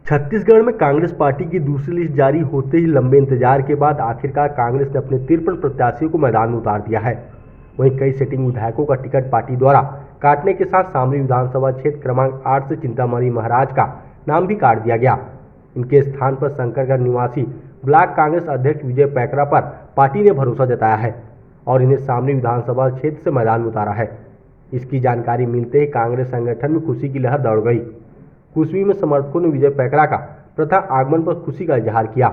छत्तीसगढ़ में कांग्रेस पार्टी की दूसरी लिस्ट जारी होते ही लंबे इंतजार के बाद आखिरकार कांग्रेस ने अपने 53 प्रत्याशियों को मैदान में उतार दिया है। वहीं कई सिटिंग विधायकों का टिकट पार्टी द्वारा काटने के साथ शामली विधानसभा क्षेत्र क्रमांक 8 से चिंतामणि महाराज का नाम भी काट दिया गया। इनके स्थान पर शंकरगढ़ निवासी ब्लॉक कांग्रेस अध्यक्ष विजय पैकरा पर पार्टी ने भरोसा जताया है और इन्हें शामली विधानसभा क्षेत्र से मैदान में उतारा है। इसकी जानकारी मिलते ही कांग्रेस संगठन में खुशी की लहर दौड़ गई। कुसमी में समर्थकों ने विजय पैकरा का प्रथम आगमन पर खुशी का इजहार किया।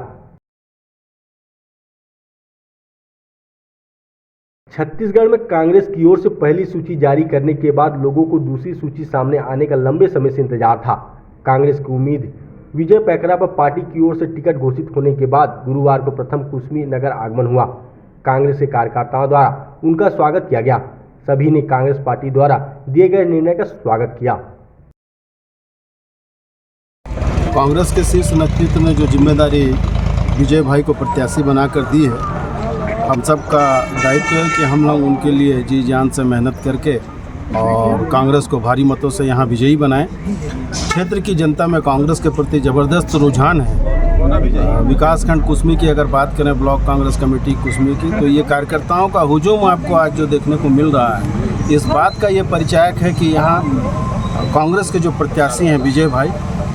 छत्तीसगढ़ में कांग्रेस की ओर से पहली सूची जारी करने के बाद लोगों को दूसरी सूची सामने आने का लंबे समय से इंतजार था। कांग्रेस की उम्मीद विजय पैकरा पर पार्टी की ओर से टिकट घोषित होने के बाद गुरुवार को प्रथम कुसमी नगर आगमन हुआ। कांग्रेस के कार्यकर्ताओं द्वारा उनका स्वागत किया गया। सभी ने कांग्रेस पार्टी द्वारा दिए गए निर्णय का स्वागत किया। कांग्रेस के शीर्ष नेतृत्व ने जो जिम्मेदारी विजय भाई को प्रत्याशी बनाकर दी है, हम सब का दायित्व है कि हम लोग उनके लिए जी जान से मेहनत करके और कांग्रेस को भारी मतों से यहाँ विजयी बनाएं। क्षेत्र की जनता में कांग्रेस के प्रति ज़बरदस्त रुझान है। विकासखंड कुसमी की अगर बात करें, ब्लॉक कांग्रेस कमेटी कुसमी की, तो ये कार्यकर्ताओं का हुजूम आपको आज जो देखने को मिल रहा है, इस बात का ये परिचायक है कि यहाँ कांग्रेस के जो प्रत्याशी हैं विजय भाई,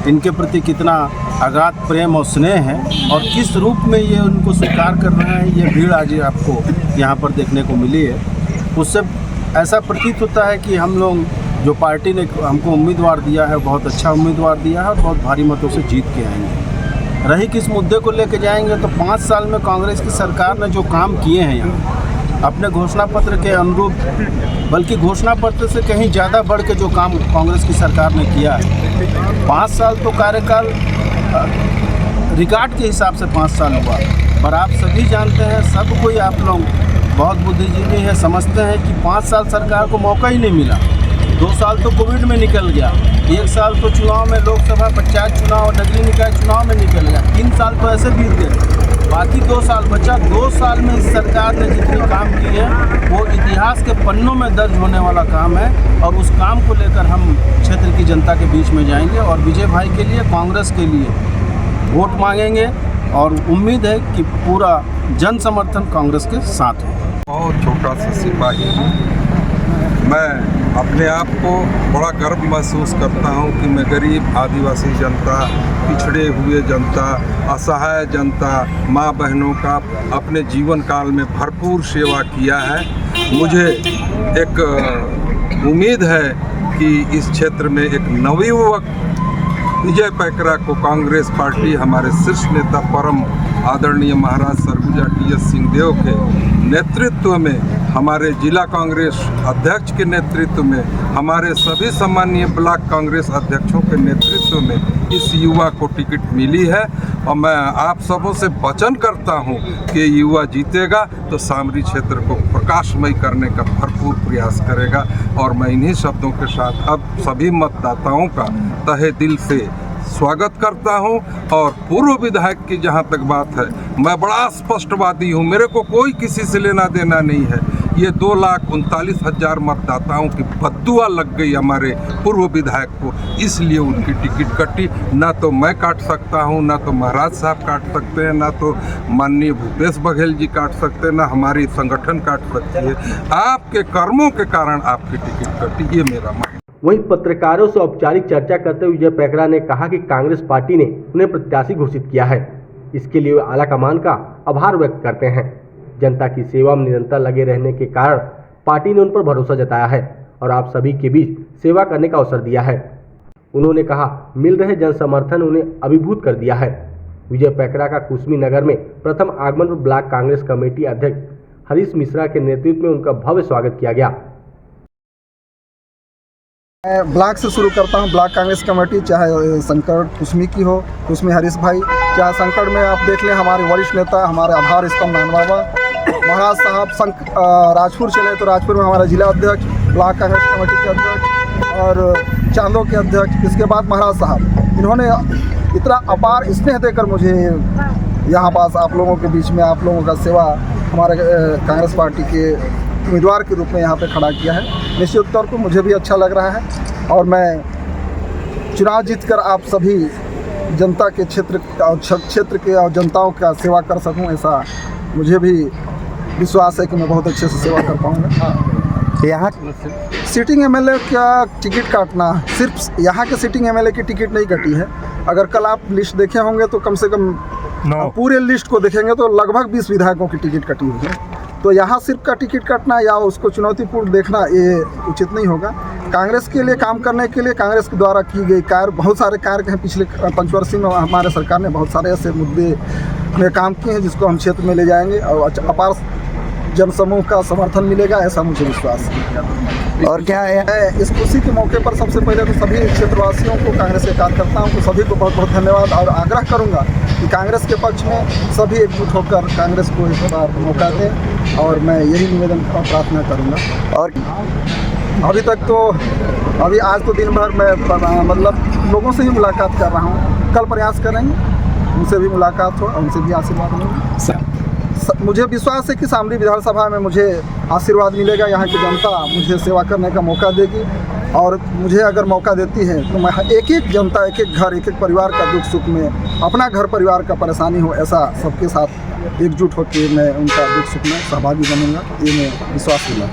इनके प्रति कितना अगाध प्रेम और स्नेह है और किस रूप में ये उनको स्वीकार कर रहे हैं, ये भीड़ आज आपको यहाँ पर देखने को मिली है। उससे ऐसा प्रतीत होता है कि हम लोग जो पार्टी ने हमको उम्मीदवार दिया है, बहुत अच्छा उम्मीदवार दिया है और बहुत भारी मतों से जीत के आएंगे। रही किस मुद्दे को लेकर जाएंगे, तो 5 साल में कांग्रेस की सरकार ने जो काम किए हैं यहाँ अपने घोषणा पत्र के अनुरूप, बल्कि घोषणा पत्र से कहीं ज़्यादा बढ़ के जो काम कांग्रेस की सरकार ने किया है। 5 साल तो कार्यकाल रिकॉर्ड के हिसाब से 5 साल हुआ, पर आप सभी जानते हैं, सब कोई आप लोग बहुत बुद्धिजीवी है, समझते हैं कि 5 साल सरकार को मौका ही नहीं मिला। 2 साल तो कोविड में निकल गया, 1 साल तो चुनाव में, लोकसभा, पंचायत चुनाव और नगरीय निकाय चुनाव में निकल गया, 3 साल तो ऐसे बीत गए, बाकी 2 साल बचा। 2 साल में इस सरकार ने जितनी काम की है वो इतिहास के पन्नों में दर्ज होने वाला काम है और उस काम को लेकर हम क्षेत्र की जनता के बीच में जाएंगे और विजय भाई के लिए, कांग्रेस के लिए वोट मांगेंगे और उम्मीद है कि पूरा जन समर्थन कांग्रेस के साथ हो। बहुत छोटा सा सिपाही हूँ मैं, अपने आप को बड़ा गर्व महसूस करता हूँ कि मैं गरीब आदिवासी जनता, पिछड़े हुए जनता, असहाय जनता, माँ बहनों का अपने जीवन काल में भरपूर सेवा किया है। मुझे एक उम्मीद है कि इस क्षेत्र में एक नवयुवक विजय पैकरा को कांग्रेस पार्टी हमारे शीर्ष नेता परम आदरणीय महाराज सरगुजा टी.एस. सिंहदेव के नेतृत्व में, हमारे जिला कांग्रेस अध्यक्ष के नेतृत्व में, हमारे सभी सम्मानीय ब्लॉक कांग्रेस अध्यक्षों के नेतृत्व में इस युवा को टिकट मिली है और मैं आप सबों से वचन करता हूं कि युवा जीतेगा तो शामली क्षेत्र को प्रकाशमय करने का भरपूर प्रयास करेगा। और मैं इन्हीं शब्दों के साथ अब सभी मतदाताओं का तहे दिल से स्वागत करता हूं। और पूर्व विधायक की जहां तक बात है, मैं बड़ा स्पष्टवादी हूं, मेरे को कोई किसी से लेना देना नहीं है। ये 2,39,000 मतदाताओं की बद्दुआ लग गई हमारे पूर्व विधायक को, इसलिए उनकी टिकट कटी। ना तो मैं काट सकता हूं, ना तो महाराज साहब काट सकते हैं, ना तो माननीय भूपेश बघेल जी काट सकते हैं, ना हमारी संगठन काट सकती है। आपके कर्मों के कारण आपकी टिकट कटी, ये मेरा मान। वहीं पत्रकारों से औपचारिक चर्चा करते हुए विजय पैकरा ने कहा कि कांग्रेस पार्टी ने उन्हें प्रत्याशी घोषित किया है, इसके लिए वे आलाकमान का आभार व्यक्त करते हैं। जनता की सेवा में निरंतर लगे रहने के कारण पार्टी ने उन पर भरोसा जताया है और आप सभी के बीच सेवा करने का अवसर दिया है। उन्होंने कहा, मिल रहे जन समर्थन उन्हें अभिभूत कर दिया है। विजय पैकरा का कुसमी नगर में प्रथम आगमन पर ब्लॉक कांग्रेस कमेटी अध्यक्ष हरीश मिश्रा के नेतृत्व में उनका भव्य स्वागत किया गया। मैं ब्लॉक से शुरू करता हूं। ब्लॉक कांग्रेस कमेटी, चाहे संकट कुसमी की हो, कुसमी हरीश भाई, चाहे संकट में आप देख लें हमारे वरिष्ठ नेता, हमारे आधार स्तंभ नान बाबा महाराज साहब, राजपुर चले तो राजपुर में हमारा जिला अध्यक्ष, ब्लॉक कांग्रेस कमेटी के अध्यक्ष और चांदो के अध्यक्ष, इसके बाद महाराज साहब, इन्होंने इतना अपार स्नेह देकर मुझे यहाँ पास आप लोगों के बीच में, आप लोगों का सेवा, हमारे कांग्रेस पार्टी के उम्मीदवार के रूप में यहाँ पे खड़ा किया है। निश्चित तौर पर मुझे भी अच्छा लग रहा है और मैं चुनाव जीतकर आप सभी जनता के क्षेत्र के और जनताओं का सेवा कर सकूं, ऐसा मुझे भी विश्वास है कि मैं बहुत अच्छे से सेवा कर पाऊंगा। यहाँ सिटिंग एमएलए का टिकट काटना, सिर्फ यहाँ के सिटिंग एमएलए की टिकट नहीं कटी है। अगर कल आप लिस्ट देखे होंगे तो कम से कम पूरे लिस्ट को देखेंगे तो लगभग 20 विधायकों की टिकट कटी हुई है। तो यहाँ सिर्फ का टिकट काटना या उसको चुनौतीपूर्ण देखना ये उचित नहीं होगा। कांग्रेस के लिए काम करने के लिए कांग्रेस के द्वारा की गई कार्य, बहुत सारे कार्य हैं। पिछले पंचवर्षीय में हमारे सरकार ने बहुत सारे ऐसे मुद्दे में काम किए हैं जिसको हम क्षेत्र में ले जाएंगे और अपार जनसमूह का समर्थन मिलेगा, ऐसा मुझे विश्वास है। और क्या है, इस खुशी के मौके पर सबसे पहले तो सभी क्षेत्रवासियों को, कांग्रेस के कार्यकर्ताओं को सभी को बहुत बहुत धन्यवाद और आग्रह करूंगा कि कांग्रेस के पक्ष में सभी एकजुट होकर कांग्रेस को एक बार मौका दें और मैं यही निवेदन और प्रार्थना करूंगा। और अभी आज तो दिन भर मैं मतलब लोगों से ही मुलाकात कर रहा हूँ। कल प्रयास करेंगे उनसे भी मुलाकात हो, उनसे भी आशीर्वाद मिलेगा। मुझे विश्वास है कि शामली विधानसभा में मुझे आशीर्वाद मिलेगा। यहाँ की जनता मुझे सेवा करने का मौका देगी और मुझे अगर मौका देती है तो मैं एक एक जनता, एक एक घर, एक एक परिवार का दुख सुख में, अपना घर परिवार का परेशानी हो, ऐसा सबके साथ एकजुट होकर मैं उनका दुख सुख में सहभागी बनूंगा, ये मैं विश्वास मिला।